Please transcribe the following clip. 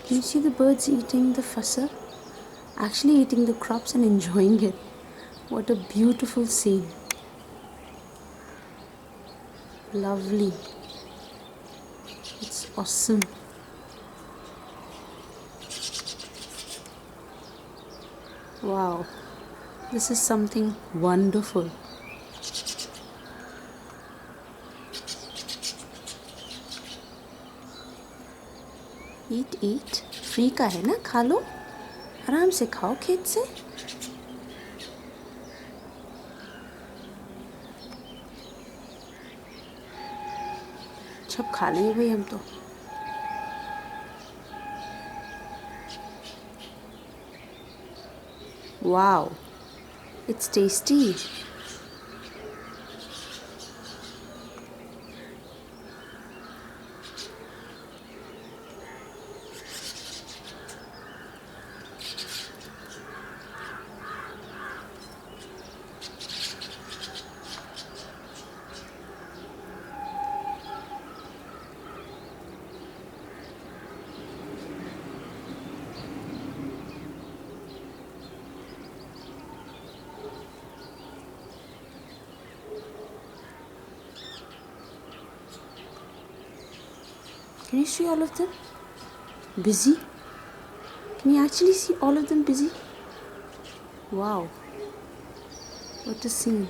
Can you see the birds eating the fasa? Actually eating the crops and enjoying it. What a beautiful scene. Lovely. It's awesome. Wow. This is something wonderful. Eat free का है ना, खा लो, आराम से खाओ खेत से. सब खा लेंगे भाई हम तो. Wow, it's tasty. Can you see all of them? Busy? Can you actually see all of them busy? Wow. What a scene.